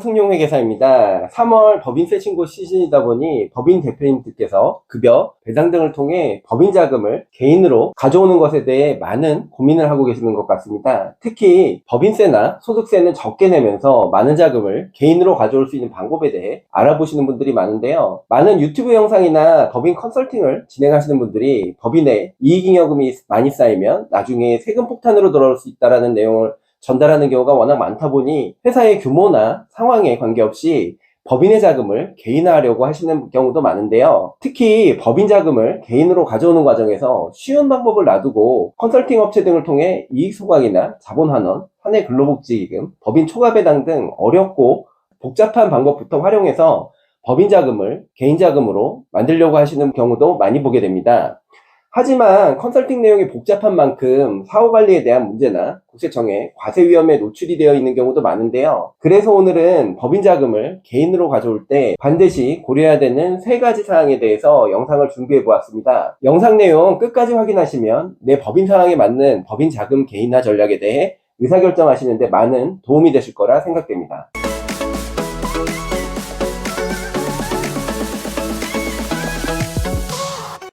승용회계사입니다. 3월 법인세 신고 시즌이다 보니 법인 대표님들께서 급여, 배당 등을 통해 법인 자금을 개인으로 가져오는 것에 대해 많은 고민을 하고 계시는 것 같습니다. 특히 법인세나 소득세는 적게 내면서 많은 자금을 개인으로 가져올 수 있는 방법에 대해 알아보시는 분들이 많은데요. 많은 유튜브 영상이나 법인 컨설팅을 진행하시는 분들이 법인의 이익잉여금이 많이 쌓이면 나중에 세금 폭탄으로 돌아올 수 있다는 내용을 전달하는 경우가 워낙 많다 보니 회사의 규모나 상황에 관계없이 법인의 자금을 개인화하려고 하시는 경우도 많은데요. 특히 법인 자금을 개인으로 가져오는 과정에서 쉬운 방법을 놔두고 컨설팅 업체 등을 통해 이익 소각이나 자본 환원, 사내 근로복지기금, 법인 초과 배당 등 어렵고 복잡한 방법부터 활용해서 법인 자금을 개인 자금으로 만들려고 하시는 경우도 많이 보게 됩니다. 하지만 컨설팅 내용이 복잡한 만큼 사후관리에 대한 문제나 국세청의 과세 위험에 노출이 되어 있는 경우도 많은데요. 그래서 오늘은 법인 자금을 개인으로 가져올 때 반드시 고려해야 되는 3가지 사항에 대해서 영상을 준비해 보았습니다. 영상 내용 끝까지 확인하시면 내 법인 상황에 맞는 법인 자금 개인화 전략에 대해 의사결정하시는 데 많은 도움이 되실 거라 생각됩니다.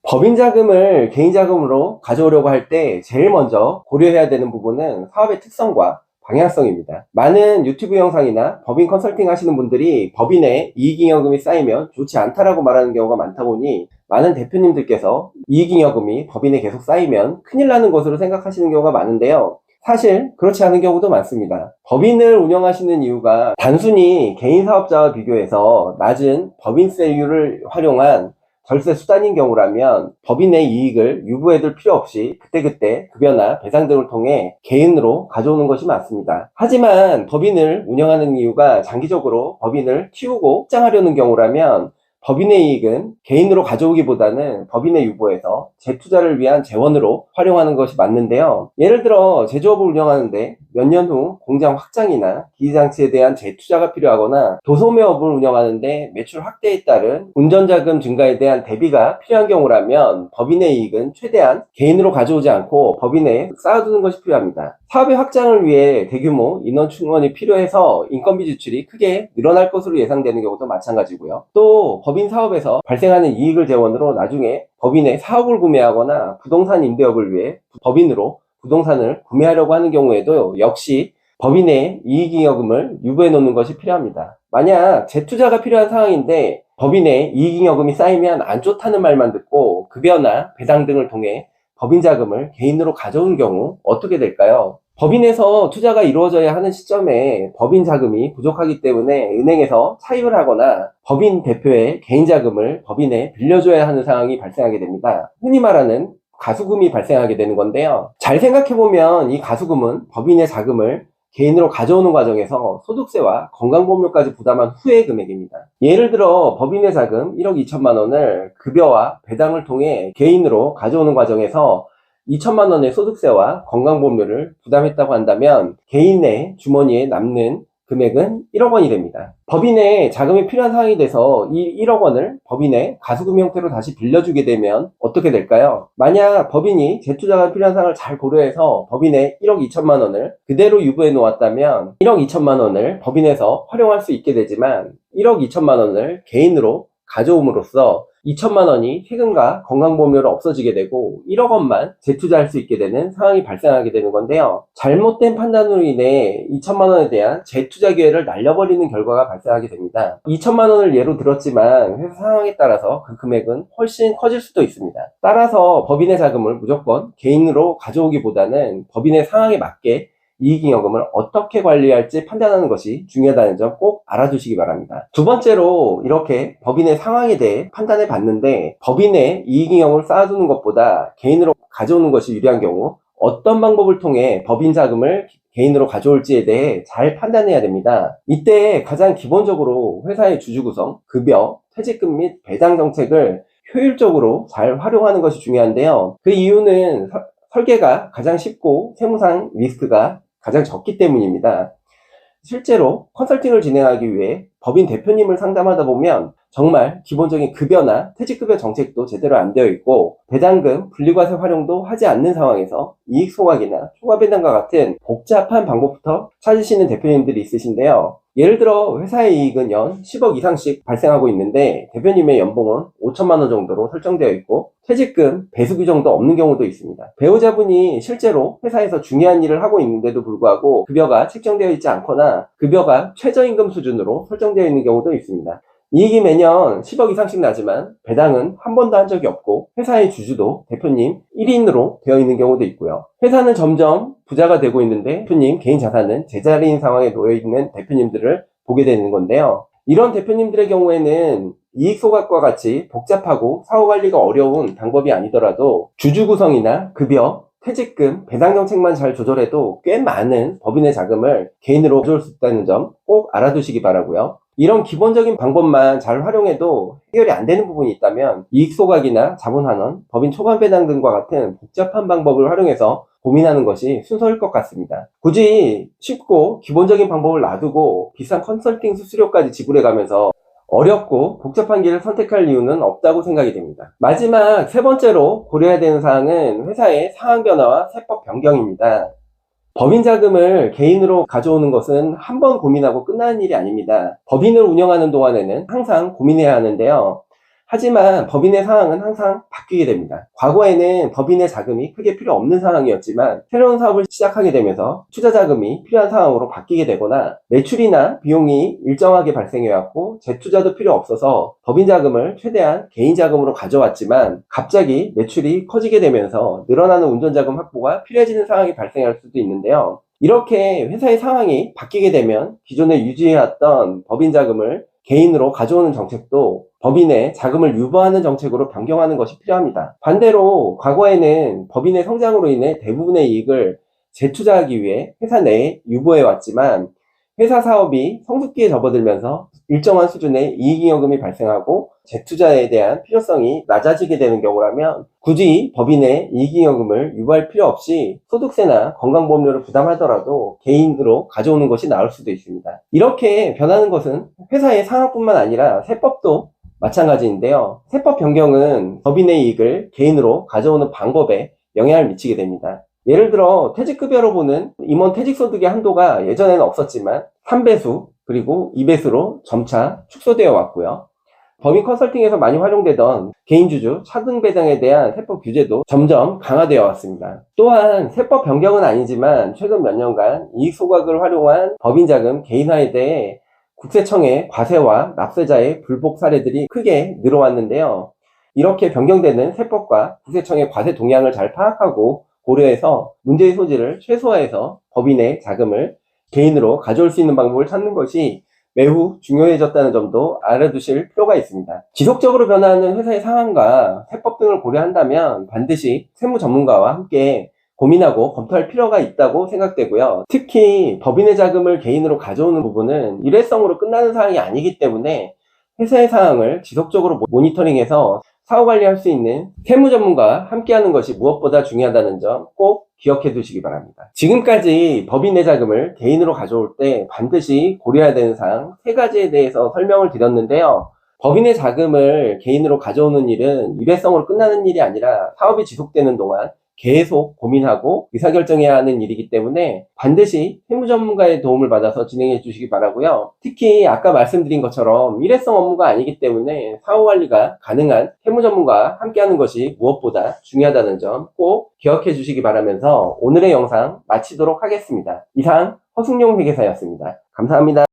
법인 자금을 개인 자금으로 가져오려고 할 때 제일 먼저 고려해야 되는 부분은 사업의 특성과 방향성입니다. 많은 유튜브 영상이나 법인 컨설팅 하시는 분들이 법인의 이익잉여금이 쌓이면 좋지 않다라고 말하는 경우가 많다 보니 많은 대표님들께서 이익잉여금이 법인에 계속 쌓이면 큰일 나는 것으로 생각하시는 경우가 많은데요. 사실 그렇지 않은 경우도 많습니다. 법인을 운영하시는 이유가 단순히 개인 사업자와 비교해서 낮은 법인세율을 활용한 절세 수단인 경우라면 법인의 이익을 유보해둘 필요 없이 그때그때 급여나 배상 등을 통해 개인으로 가져오는 것이 맞습니다. 하지만 법인을 운영하는 이유가 장기적으로 법인을 키우고 확장하려는 경우라면 법인의 이익은 개인으로 가져오기보다는 법인의 유보에서 재투자를 위한 재원으로 활용하는 것이 맞는데요. 예를 들어 제조업을 운영하는데 몇 년 후 공장 확장이나 기기장치에 대한 재투자가 필요하거나 도소매업을 운영하는데 매출 확대에 따른 운전자금 증가에 대한 대비가 필요한 경우라면 법인의 이익은 최대한 개인으로 가져오지 않고 법인에 쌓아두는 것이 필요합니다. 사업의 확장을 위해 대규모 인원 충원이 필요해서 인건비 지출이 크게 늘어날 것으로 예상되는 경우도 마찬가지고요. 또 법인 사업에서 발생하는 이익을 재원으로 나중에 법인의 사업을 구매하거나 부동산 임대업을 위해 법인으로 부동산을 구매하려고 하는 경우에도 역시 법인의 이익잉여금을 유보해 놓는 것이 필요합니다. 만약 재투자가 필요한 상황인데 법인의 이익잉여금이 쌓이면 안 좋다는 말만 듣고 급여나 배당 등을 통해 법인 자금을 개인으로 가져온 경우 어떻게 될까요? 법인에서 투자가 이루어져야 하는 시점에 법인 자금이 부족하기 때문에 은행에서 차입을 하거나 법인 대표의 개인 자금을 법인에 빌려줘야 하는 상황이 발생하게 됩니다. 흔히 말하는 가수금이 발생하게 되는 건데요. 잘 생각해보면 이 가수금은 법인의 자금을 개인으로 가져오는 과정에서 소득세와 건강보험료까지 부담한 후의 금액입니다. 예를 들어 법인의 자금 1억 2천만 원을 급여와 배당을 통해 개인으로 가져오는 과정에서 2천만 원의 소득세와 건강보험료를 부담했다고 한다면 개인의 주머니에 남는 금액은 1억 원이 됩니다. 법인에 자금이 필요한 상황이 돼서 이 1억 원을 법인에 가수금 형태로 다시 빌려주게 되면 어떻게 될까요? 만약 법인이 재투자가 필요한 상황을 잘 고려해서 법인에 1억 2천만 원을 그대로 유보해 놓았다면 1억 2천만 원을 법인에서 활용할 수 있게 되지만 1억 2천만 원을 개인으로 가져옴으로써 2천만 원이 세금과 건강보험료로 없어지게 되고 1억 원만 재투자할 수 있게 되는 상황이 발생하게 되는 건데요. 잘못된 판단으로 인해 2천만 원에 대한 재투자 기회를 날려버리는 결과가 발생하게 됩니다. 2천만 원을 예로 들었지만 회사 상황에 따라서 그 금액은 훨씬 커질 수도 있습니다. 따라서 법인의 자금을 무조건 개인으로 가져오기보다는 법인의 상황에 맞게 이익잉여금을 어떻게 관리할지 판단하는 것이 중요하다는 점 꼭 알아두시기 바랍니다. 두 번째로 이렇게 법인의 상황에 대해 판단해 봤는데 법인의 이익잉여금을 쌓아두는 것보다 개인으로 가져오는 것이 유리한 경우 어떤 방법을 통해 법인 자금을 개인으로 가져올지에 대해 잘 판단해야 됩니다. 이때 가장 기본적으로 회사의 주주 구성, 급여, 퇴직금 및 배당 정책을 효율적으로 잘 활용하는 것이 중요한데요. 그 이유는 설계가 가장 쉽고 세무상 리스크가 가장 적기 때문입니다. 실제로 컨설팅을 진행하기 위해 법인 대표님을 상담하다 보면 정말 기본적인 급여나 퇴직급여 정책도 제대로 안 되어 있고 배당금, 분리과세 활용도 하지 않는 상황에서 이익소각이나 초과배당과 같은 복잡한 방법부터 찾으시는 대표님들이 있으신데요. 예를 들어 회사의 이익은 연 10억 이상씩 발생하고 있는데 대표님의 연봉은 5천만 원 정도로 설정되어 있고 퇴직금, 배수 규정도 없는 경우도 있습니다. 배우자분이 실제로 회사에서 중요한 일을 하고 있는데도 불구하고 급여가 책정되어 있지 않거나 급여가 최저임금 수준으로 설정되어 있는 경우도 있습니다. 이익이 매년 10억 이상씩 나지만 배당은 한 번도 한 적이 없고 회사의 주주도 대표님 1인으로 되어 있는 경우도 있고요. 회사는 점점 부자가 되고 있는데 대표님 개인 자산은 제자리인 상황에 놓여 있는 대표님들을 보게 되는 건데요. 이런 대표님들의 경우에는 이익 소각과 같이 복잡하고 사후 관리가 어려운 방법이 아니더라도 주주 구성이나 급여, 퇴직금, 배당 정책만 잘 조절해도 꽤 많은 법인의 자금을 개인으로 가져올 수 있다는 점 꼭 알아두시기 바라고요. 이런 기본적인 방법만 잘 활용해도 해결이 안 되는 부분이 있다면 이익 소각이나 자본 환원, 법인 초반 배당 등과 같은 복잡한 방법을 활용해서 고민하는 것이 순서일 것 같습니다. 굳이 쉽고 기본적인 방법을 놔두고 비싼 컨설팅 수수료까지 지불해가면서 어렵고 복잡한 길을 선택할 이유는 없다고 생각이 됩니다. 마지막 세 번째로 고려해야 되는 사항은 회사의 상황 변화와 세법 변경입니다. 법인 자금을 개인으로 가져오는 것은 한 번 고민하고 끝나는 일이 아닙니다. 법인을 운영하는 동안에는 항상 고민해야 하는데요. 하지만 법인의 상황은 항상 바뀌게 됩니다. 과거에는 법인의 자금이 크게 필요 없는 상황이었지만 새로운 사업을 시작하게 되면서 투자 자금이 필요한 상황으로 바뀌게 되거나 매출이나 비용이 일정하게 발생해왔고 재투자도 필요 없어서 법인 자금을 최대한 개인 자금으로 가져왔지만 갑자기 매출이 커지게 되면서 늘어나는 운전 자금 확보가 필요해지는 상황이 발생할 수도 있는데요. 이렇게 회사의 상황이 바뀌게 되면 기존에 유지해왔던 법인 자금을 개인으로 가져오는 정책도 법인의 자금을 유보하는 정책으로 변경하는 것이 필요합니다. 반대로 과거에는 법인의 성장으로 인해 대부분의 이익을 재투자하기 위해 회사 내에 유보해 왔지만 회사 사업이 성숙기에 접어들면서 일정한 수준의 이익잉여금이 발생하고 재투자에 대한 필요성이 낮아지게 되는 경우라면 굳이 법인의 이익잉여금을 유보할 필요 없이 소득세나 건강보험료를 부담하더라도 개인으로 가져오는 것이 나을 수도 있습니다. 이렇게 변하는 것은 회사의 상황뿐만 아니라 세법도 마찬가지인데요. 세법 변경은 법인의 이익을 개인으로 가져오는 방법에 영향을 미치게 됩니다. 예를 들어 퇴직급여로 보는 임원 퇴직소득의 한도가 예전에는 없었지만 3배수 그리고 2배수로 점차 축소되어 왔고요. 법인 컨설팅에서 많이 활용되던 개인주주 차등 배당에 대한 세법 규제도 점점 강화되어 왔습니다. 또한 세법 변경은 아니지만 최근 몇 년간 이익 소각을 활용한 법인 자금 개인화에 대해 국세청의 과세와 납세자의 불복 사례들이 크게 늘어왔는데요. 이렇게 변경되는 세법과 국세청의 과세 동향을 잘 파악하고 고려해서 문제의 소지를 최소화해서 법인의 자금을 개인으로 가져올 수 있는 방법을 찾는 것이 매우 중요해졌다는 점도 알아두실 필요가 있습니다. 지속적으로 변화하는 회사의 상황과 세법 등을 고려한다면 반드시 세무 전문가와 함께 고민하고 검토할 필요가 있다고 생각되고요. 특히 법인의 자금을 개인으로 가져오는 부분은 일회성으로 끝나는 사항이 아니기 때문에 회사의 상황을 지속적으로 모니터링해서 사후관리할 수 있는 세무 전문가와 함께하는 것이 무엇보다 중요하다는 점 꼭 기억해 두시기 바랍니다. 지금까지 법인의 자금을 개인으로 가져올 때 반드시 고려해야 되는 사항 3가지에 대해서 설명을 드렸는데요. 법인의 자금을 개인으로 가져오는 일은 일회성으로 끝나는 일이 아니라 사업이 지속되는 동안 계속 고민하고 의사결정해야 하는 일이기 때문에 반드시 세무 전문가의 도움을 받아서 진행해 주시기 바라고요. 특히 아까 말씀드린 것처럼 일회성 업무가 아니기 때문에 사후관리가 가능한 세무 전문가와 함께하는 것이 무엇보다 중요하다는 점 꼭 기억해 주시기 바라면서 오늘의 영상 마치도록 하겠습니다. 이상 허승용 회계사였습니다. 감사합니다.